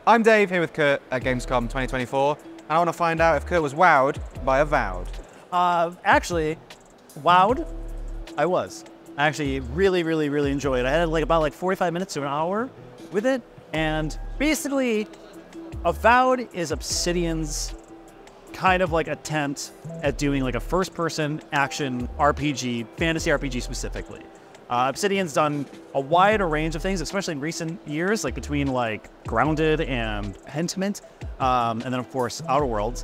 I'm Dave, here with Kurt at Gamescom 2024, and I want to find out if Kurt was wowed by Avowed. Actually, wowed, I was. I actually really enjoyed it. I had about 45 minutes to an hour with it, and basically, Avowed is Obsidian's kind of attempt at doing a first-person action RPG, fantasy RPG specifically. Obsidian's done a wider range of things, especially in recent years, between Grounded and Pentiment, and then of course Outer Worlds.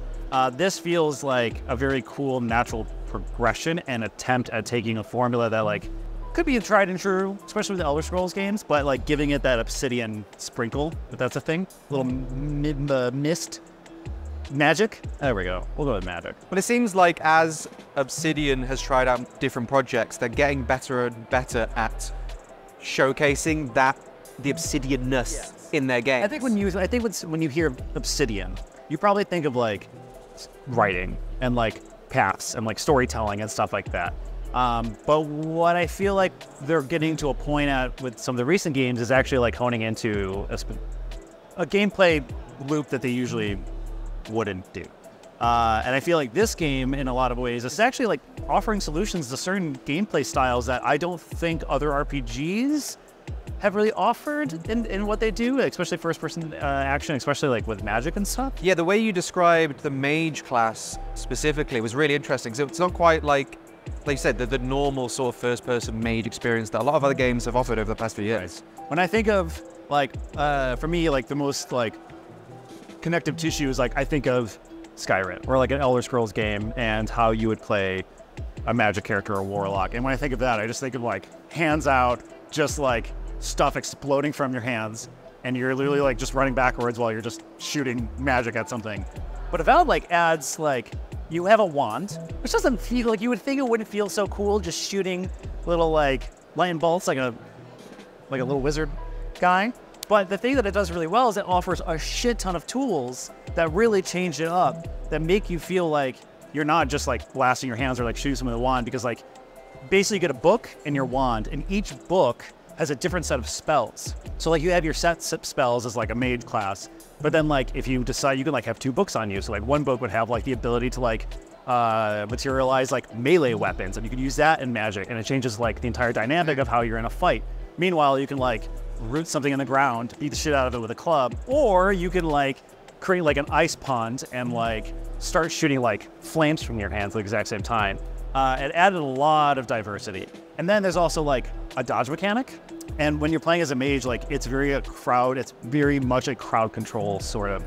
This feels like a very cool natural progression and attempt at taking a formula that could be tried and true, especially with the Elder Scrolls games, but giving it that Obsidian sprinkle, if that's a thing, a little mist. Magic? There we go. We'll go with magic. Well, it seems like as Obsidian has tried out different projects, they're getting better and better at showcasing the Obsidian-ness in their games. I think when you hear Obsidian, you probably think of writing and paths and storytelling and stuff like that. But what I feel like they're getting to a point at with some of the recent games is actually honing into a gameplay loop that they usually wouldn't do. And I feel like this game, in a lot of ways, is actually offering solutions to certain gameplay styles that I don't think other RPGs have really offered in what they do, especially first-person action, especially with magic and stuff. Yeah, the way you described the Mage class specifically was really interesting. So it's not quite like you said, the normal sort of first-person Mage experience that a lot of other games have offered over the past few years. When I think of, for me, the most, connective tissue is I think of Skyrim or an Elder Scrolls game and how you would play a magic character or warlock. And when I think of that, I just think of hands out, just stuff exploding from your hands, and you're literally just running backwards while you're just shooting magic at something. But Avowed adds you have a wand, which doesn't feel you would think it wouldn't feel so cool just shooting little lightning bolts like a little wizard guy. But the thing that it does really well is it offers a shit ton of tools that really change it up, that make you feel like you're not just blasting your hands or shooting someone with a wand, because basically you get a book and your wand, and each book has a different set of spells. So you have your set spells as a mage class, but then if you decide, you can have two books on you. So one book would have the ability to materialize melee weapons, and you can use that in magic, and it changes the entire dynamic of how you're in a fight. Meanwhile, you can root something in the ground, beat the shit out of it with a club, or you can create an ice pond and start shooting flames from your hands at the exact same time. It added a lot of diversity. And then there's also a dodge mechanic. And when you're playing as a mage, it's very much a crowd control sort of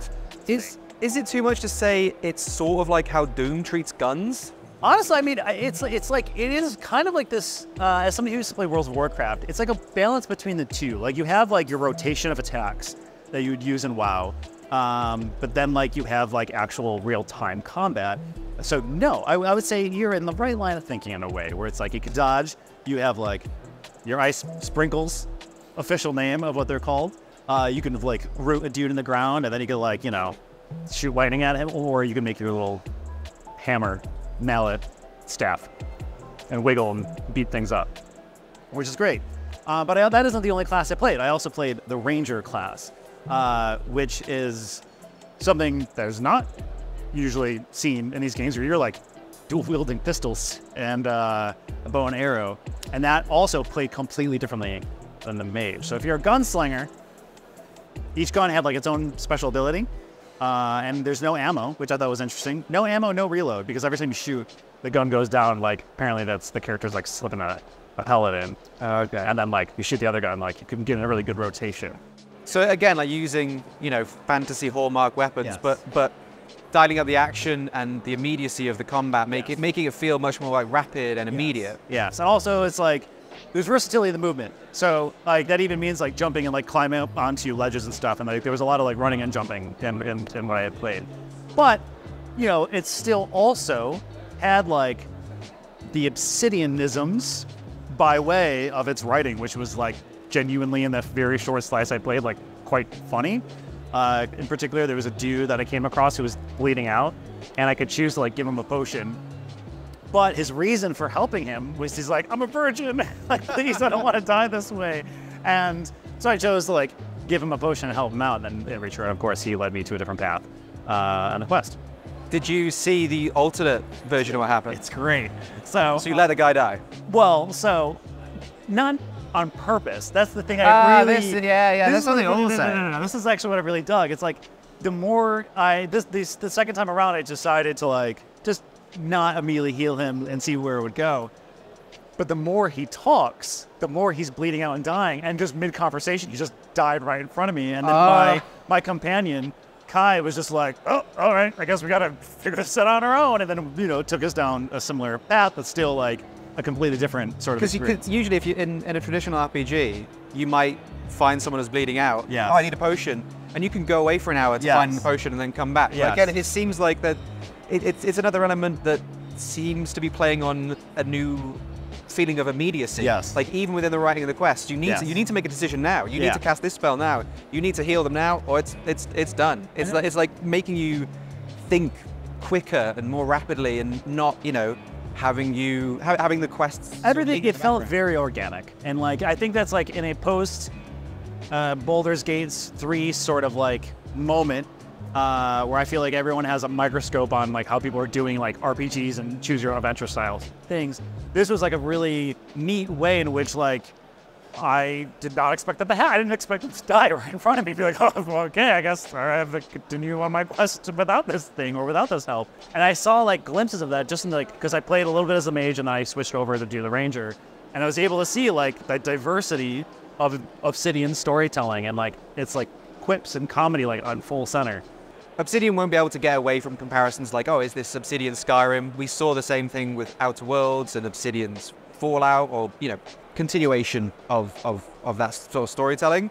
thing. Is it too much to say it's sort of like how Doom treats guns? Honestly, I mean, it is kind of this, as somebody who used to play World of Warcraft, it's a balance between the two. You have your rotation of attacks that you would use in WoW, but then you have actual real-time combat. So no, I would say you're in the right line of thinking in a way, where it's you can dodge, you have your ice sprinkles, official name of what they're called. You can root a dude in the ground, and then you can shoot lightning at him, or you can make your little hammer, mallet, staff, and wiggle and beat things up, which is great. But that isn't the only class I played. I also played the Ranger class, which is something that is not usually seen in these games, where you're dual-wielding pistols and a bow and arrow, and that also played completely differently than the Mage. So if you're a gunslinger, each gun had its own special ability. And there's no ammo, which I thought was interesting. No ammo, no reload, because every time you shoot, the gun goes down. Apparently that's the character's slipping a pellet in. Okay. And then you shoot the other gun, you can get in a really good rotation. So again, using fantasy hallmark weapons, Yes. but dialing up the action and the immediacy of the combat, making it feel much more rapid and immediate. Yes, and also it's there's versatility in the movement. So that even means jumping and climbing up onto ledges and stuff. And there was a lot of running and jumping in what I had played. But it still also had the Obsidianisms by way of its writing, which was genuinely, in that very short slice I played, quite funny. In particular, there was a dude that I came across who was bleeding out, and I could choose to give him a potion. But his reason for helping him was he's I'm a virgin. Please, I don't want to die this way. And so I chose to give him a potion and help him out. And then in return, of course, he led me to a different path on the quest. Did you see the alternate version of what happened? It's great. So you let the guy die? Well, so not on purpose. That's the thing I really... That's something I will say. No. This is actually what I really dug. It's like, the more the second time around, I decided to like, just not immediately heal him and see where it would go. But the more he talks, the more he's bleeding out and dying. And just mid-conversation, he just died right in front of me. And then my companion, Kai, was just like, oh, all right, I guess we got to figure this out on our own. And then, you know, took us down a similar path, but still like a completely different sort of experience. Because usually if you're in a traditional RPG, you might find someone who's bleeding out. Yeah. Oh, I need a potion. And you can go away for an hour to find the potion and then come back. Yes. But again, it seems like that it's another element that seems to be playing on a new feeling of immediacy. Yes. Like even within the writing of the quest, you need to make a decision now. You need to cast this spell now. You need to heal them now, or it's done. It's like making you think quicker and more rapidly, and not, you know, having the quests. Everything, it felt very organic, and like I think that's like in a post Baldur's Gate 3 sort of like moment. Where I feel like everyone has a microscope on like how people are doing like RPGs and choose your own adventure style things. This was like a really neat way in which like I did not expect that to happen. I didn't expect it to die right in front of me. Be like, oh, well, okay, I guess I have to continue on my quest without this thing or without this help. And I saw like glimpses of that just in like, because I played a little bit as a mage and then I switched over to do the ranger, and I was able to see like the diversity of Obsidian storytelling, and like it's like quips and comedy like on full center. Obsidian won't be able to get away from comparisons like, oh, is this Obsidian Skyrim? We saw the same thing with Outer Worlds and Obsidian's Fallout, or, you know, continuation of that sort of storytelling.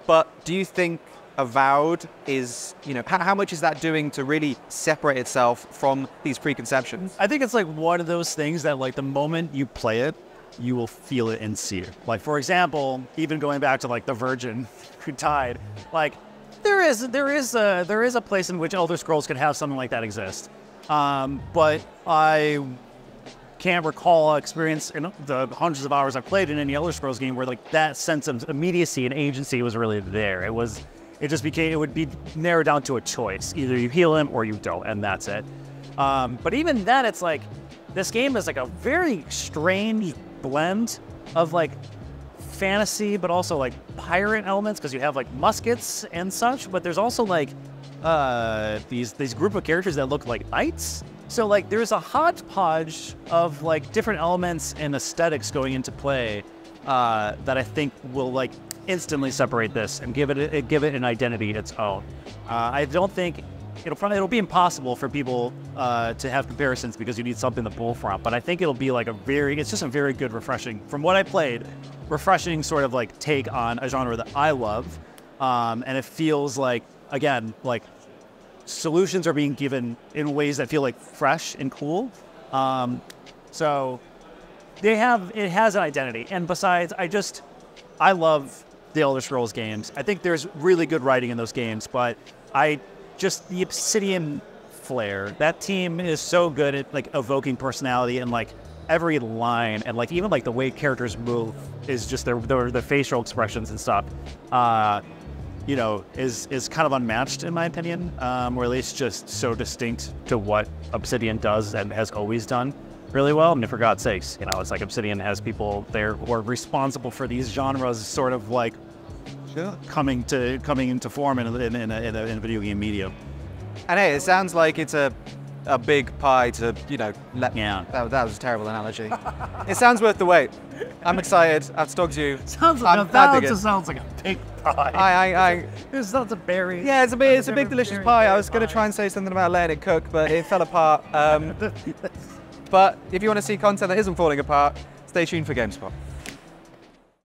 But do you think Avowed is, you know, how much is that doing to really separate itself from these preconceptions? I think it's like one of those things that like the moment you play it, you will feel it and see it. Like, for example, even going back to like the Virgin who died, like, there is a place in which Elder Scrolls could have something like that exist, but I can't recall an experience in the hundreds of hours I've played in any Elder Scrolls game where like that sense of immediacy and agency was really there. It would be narrowed down to a choice: either you heal him or you don't, and that's it. But even then, it's like this game is like a very strange blend of like fantasy, but also like pirate elements, because you have like muskets and such, but there's also like these group of characters that look like knights. So like there's a hodgepodge of like different elements and aesthetics going into play that I think will like instantly separate this and give it an identity its own. I don't think it'll be impossible for people to have comparisons, because you need something to pull from. But I think it'll be like it's just a very good, refreshing, from what I played, refreshing sort of like take on a genre that I love. And it feels like, again, like solutions are being given in ways that feel like fresh and cool. So it has an identity. And besides, I love the Elder Scrolls games. I think there's really good writing in those games, but the Obsidian flair, that team is so good at like evoking personality, and like every line, and like even like the way characters move is just their facial expressions and stuff, you know, is kind of unmatched in my opinion, or at least just so distinct to what Obsidian does and has always done really well. I mean, for God's sakes, you know, it's like Obsidian has people there who are responsible for these genres sort of like coming into form in a video game medium. And hey, it sounds like it's a big pie to, you know, that was a terrible analogy. It sounds worth the wait. I'm excited. I've talked to you. Sounds like a big pie. It's not a berry. Yeah, it's a big delicious pie. I was going to try and say something about letting it cook, but it fell apart. But if you want to see content that isn't falling apart, stay tuned for GameSpot.